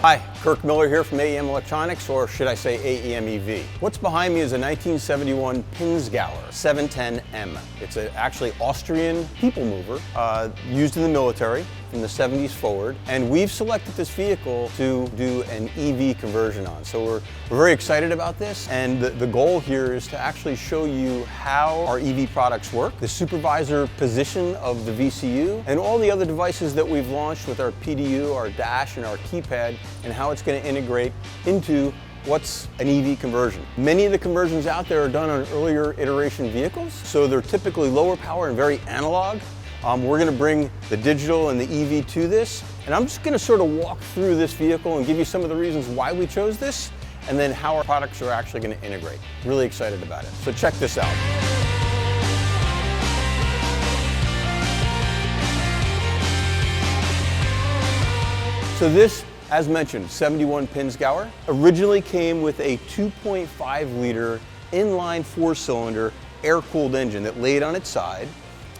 Hi, Kirk Miller here from AEM Electronics, or should I say AEM EV. What's behind me is a 1971 Pinzgauer 710M. It's an actually Austrian people mover used in the military from the 70s forward, and we've selected this vehicle to do an EV conversion on. So we're very excited about this, and the goal here is to actually show you how our EV products work, the supervisor position of the VCU, and all the other devices that we've launched with our PDU, our dash, and our keypad, and how it's going to integrate into what's an EV conversion. Many of the conversions out there are done on earlier iteration vehicles, so they're typically lower power and very analog. We're going to bring the digital and the EV to this, and I'm just going to sort of walk through this vehicle and give you some of the reasons why we chose this, and then how our products are actually going to integrate. Really excited about it. So check this out. So this, as mentioned, 71 Pinzgauer, originally came with a 2.5 liter inline 4-cylinder air-cooled engine that laid on its side.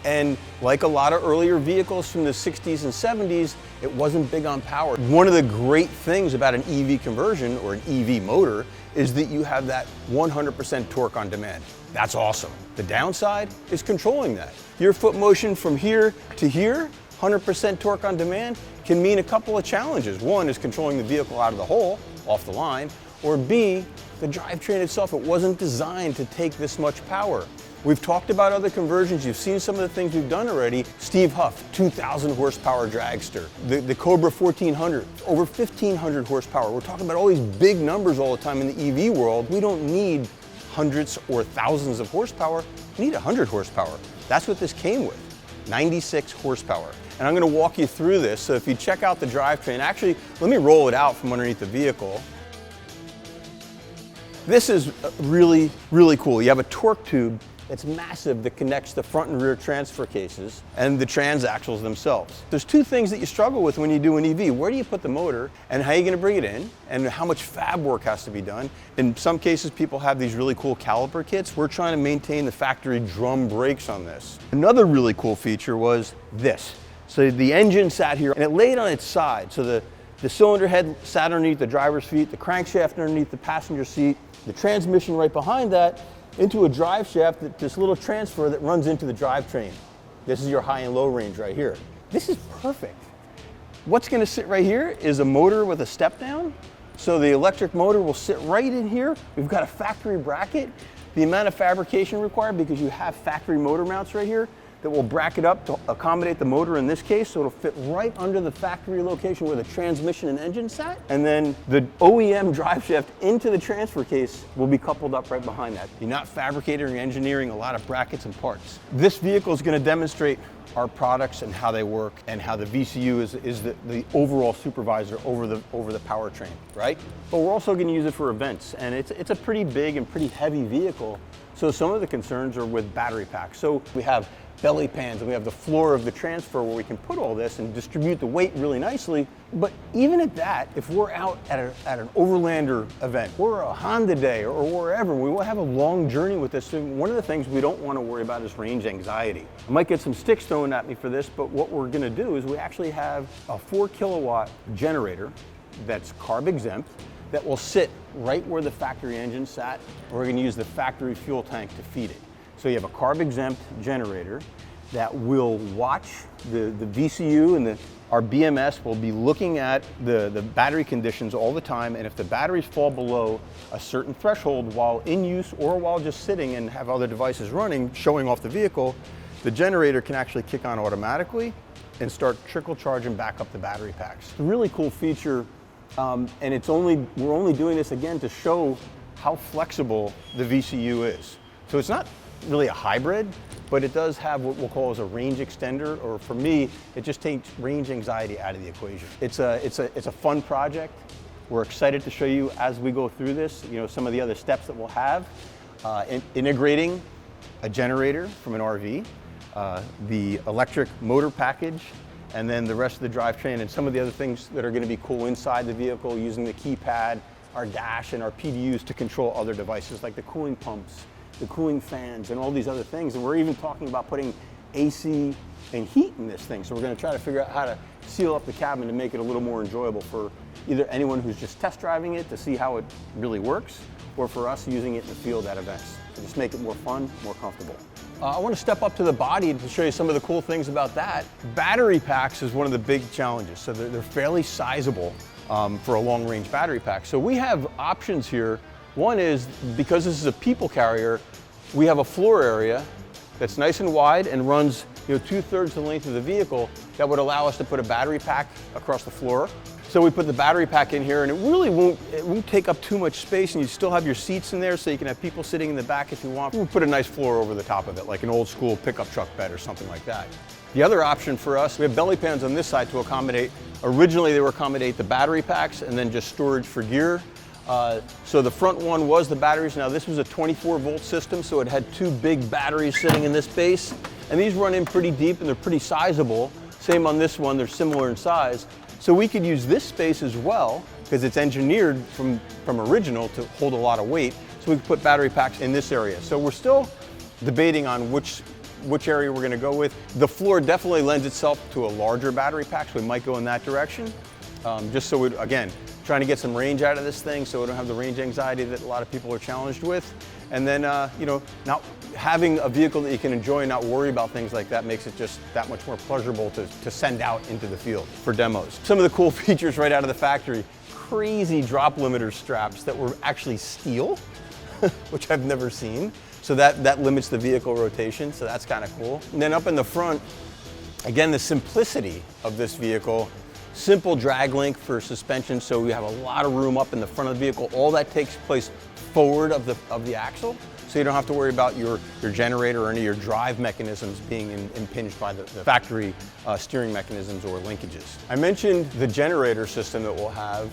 And like a lot of earlier vehicles from the 60s and 70s, it wasn't big on power. One of the great things about an EV conversion or an EV motor is that you have that 100% torque on demand. That's awesome. The downside is controlling that. Your foot motion from here to here, 100% torque on demand, can mean a couple of challenges. One is controlling the vehicle out of the hole, off the line, or B, the drivetrain itself, it wasn't designed to take this much power. We've talked about other conversions. You've seen some of the things we've done already. Steve Huff, 2,000 horsepower dragster. The Cobra 1400, over 1,500 horsepower. We're talking about all these big numbers all the time in the EV world. We don't need hundreds or thousands of horsepower. We need 100 horsepower. That's what this came with, 96 horsepower. And I'm going to walk you through this. So if you check out the drivetrain, actually, let me roll it out from underneath the vehicle. This is really, really cool. You have a torque tube that's massive that connects the front and rear transfer cases and the transaxles themselves. There's two things that you struggle with when you do an EV. Where do you put the motor and how are you going to bring it in and how much fab work has to be done? In some cases, people have these really cool caliper kits. We're trying to maintain the factory drum brakes on this. Another really cool feature was this. So the engine sat here and it laid on its side. So the cylinder head sat underneath the driver's feet, the crankshaft underneath the passenger seat, the transmission right behind that, into a drive shaft, this little transfer that runs into the drivetrain. This is your high and low range right here. This is perfect. What's going to sit right here is a motor with a step down. So the electric motor will sit right in here. We've got a factory bracket. The amount of fabrication required, because you have factory motor mounts right here, that will bracket up to accommodate the motor in this case, so it'll fit right under the factory location where the transmission and engine sat. And then the OEM drive shaft into the transfer case will be coupled up right behind that. You're not fabricating or engineering a lot of brackets and parts. This vehicle is going to demonstrate our products and how they work and how the VCU is the overall supervisor over the powertrain, right? But we're also going to use it for events, and it's a pretty big and pretty heavy vehicle. So some of the concerns are with battery packs. So we have belly pans and we have the floor of the transfer where we can put all this and distribute the weight really nicely. But even at that, if we're out at an overlander event or a Honda day or wherever, we will have a long journey with this. So one of the things we don't want to worry about is range anxiety. I might get some sticks thrown at me for this, but what we're going to do is we actually have a 4 kilowatt generator that's carb exempt that will sit right where the factory engine sat. We're going to use the factory fuel tank to feed it. So you have a carb exempt generator that will watch the VCU, and our BMS will be looking at the battery conditions all the time, and if the batteries fall below a certain threshold while in use or while just sitting and have other devices running, showing off the vehicle, the generator can actually kick on automatically and start trickle charging back up the battery packs. It's a really cool feature, and we're only doing this again to show how flexible the VCU is. So it's not really a hybrid, but it does have what we'll call as a range extender, or for me, it just takes range anxiety out of the equation. It's a fun project. We're excited to show you as we go through this, some of the other steps that we'll have, integrating a generator from an RV, the electric motor package, and then the rest of the drivetrain and some of the other things that are going to be cool inside the vehicle, using the keypad, our dash, and our PDUs to control other devices like the cooling pumps, the cooling fans, and all these other things. And we're even talking about putting AC and heat in this thing. So we're going to try to figure out how to seal up the cabin to make it a little more enjoyable for either anyone who's just test driving it to see how it really works, or for us using it in the field at events. So just make it more fun, more comfortable. I want to step up to the body to show you some of the cool things about that. Battery packs is one of the big challenges. So they're fairly sizable for a long range battery pack. So we have options here. One is, because this is a people carrier, we have a floor area that's nice and wide and runs 2/3 the length of the vehicle that would allow us to put a battery pack across the floor. So we put the battery pack in here, and it really won't take up too much space, and you still have your seats in there so you can have people sitting in the back if you want. We'll put a nice floor over the top of it, like an old school pickup truck bed or something like that. The other option for us, we have belly pans on this side to accommodate, originally they were accommodate the battery packs and then just storage for gear. So the front one was the batteries. Now this was a 24-volt system, so it had two big batteries sitting in this base, and these run in pretty deep and they're pretty sizable. Same on this one, they're similar in size. So we could use this space as well, because it's engineered from original to hold a lot of weight. So we could put battery packs in this area. So we're still debating on which area we're going to go with. The floor definitely lends itself to a larger battery pack, so we might go in that direction. Just so we, again, trying to get some range out of this thing so we don't have the range anxiety that a lot of people are challenged with. And then, not having a vehicle that you can enjoy and not worry about things like that makes it just that much more pleasurable to send out into the field for demos. Some of the cool features right out of the factory, crazy drop limiter straps that were actually steel, which I've never seen. So that limits the vehicle rotation, so that's kind of cool. And then up in the front, again, the simplicity of this vehicle. Simple drag link for suspension, so we have a lot of room up in the front of the vehicle. All that takes place forward of the axle, so you don't have to worry about your generator or any of your drive mechanisms being impinged by the factory steering mechanisms or linkages. I mentioned the generator system that we'll have,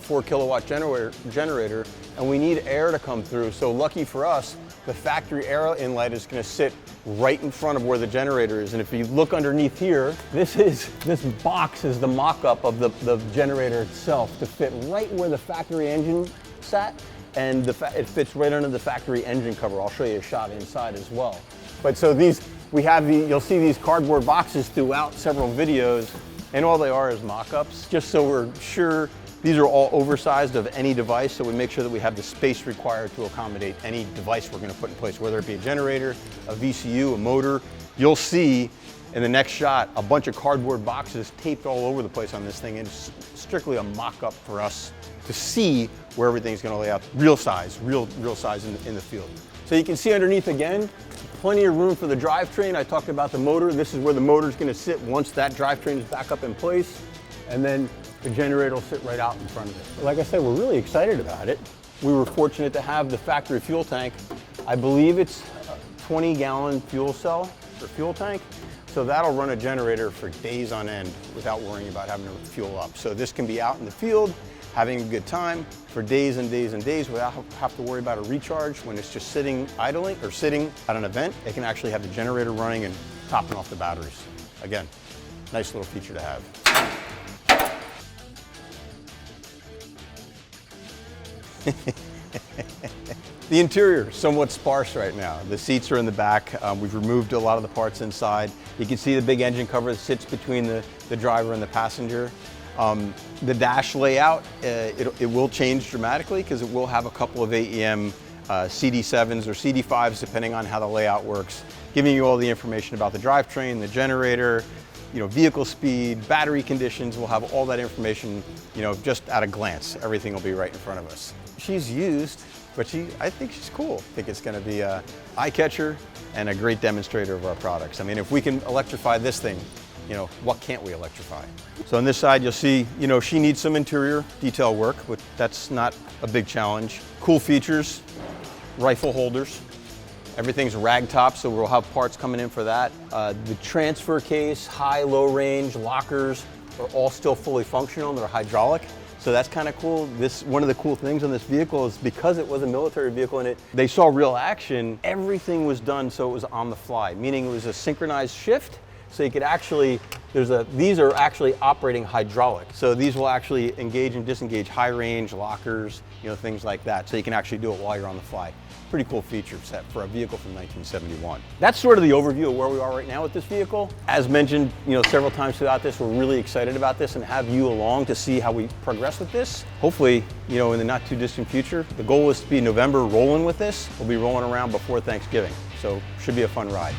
4 kilowatt generator, and we need air to come through. So lucky for us, the factory air inlet is going to sit right in front of where the generator is. And if you look underneath here, this box is the mock-up of the generator itself to fit right where the factory engine sat, and it fits right under the factory engine cover. I'll show you a shot inside as well. But so you'll see these cardboard boxes throughout several videos, and all they are is mock-ups, just so we're sure. These are all oversized of any device, so we make sure that we have the space required to accommodate any device we're going to put in place, whether it be a generator, a VCU, a motor. You'll see in the next shot a bunch of cardboard boxes taped all over the place on this thing, and it's strictly a mock-up for us to see where everything's going to lay out, real size in the field. So you can see underneath again, plenty of room for the drivetrain. I talked about the motor. This is where the motor is going to sit once that drivetrain is back up in place, and then the generator will sit right out in front of it. Like I said, we're really excited about it. We were fortunate to have the factory fuel tank. I believe it's a 20-gallon fuel cell or fuel tank. So that'll run a generator for days on end without worrying about having to fuel up. So this can be out in the field, having a good time for days and days and days without have to worry about a recharge. When it's just sitting idling or sitting at an event, it can actually have the generator running and topping off the batteries. Again, nice little feature to have. The interior is somewhat sparse right now. The seats are in the back. We've removed a lot of the parts inside. You can see the big engine cover that sits between the driver and the passenger. The dash layout, it will change dramatically because it will have a couple of AEM CD7s or CD5s depending on how the layout works, giving you all the information about the drivetrain, the generator, vehicle speed, battery conditions. We'll have all that information, just at a glance. Everything will be right in front of us. She's used, but I think she's cool. I think it's going to be an eye catcher and a great demonstrator of our products. I mean, if we can electrify this thing, what can't we electrify? So on this side, you'll see, she needs some interior detail work, but that's not a big challenge. Cool features, rifle holders. Everything's rag top, so we'll have parts coming in for that. The transfer case, high, low range, lockers are all still fully functional. They're hydraulic, so that's kind of cool. One of the cool things on this vehicle is because it was a military vehicle and they saw real action, everything was done so it was on the fly, meaning it was a synchronized shift, so you could actually These are actually operating hydraulic. So these will actually engage and disengage high range, lockers, things like that. So you can actually do it while you're on the fly. Pretty cool feature set for a vehicle from 1971. That's sort of the overview of where we are right now with this vehicle. As mentioned, several times throughout this, we're really excited about this and have you along to see how we progress with this. Hopefully, in the not too distant future. The goal is to be November rolling with this. We'll be rolling around before Thanksgiving. So should be a fun ride.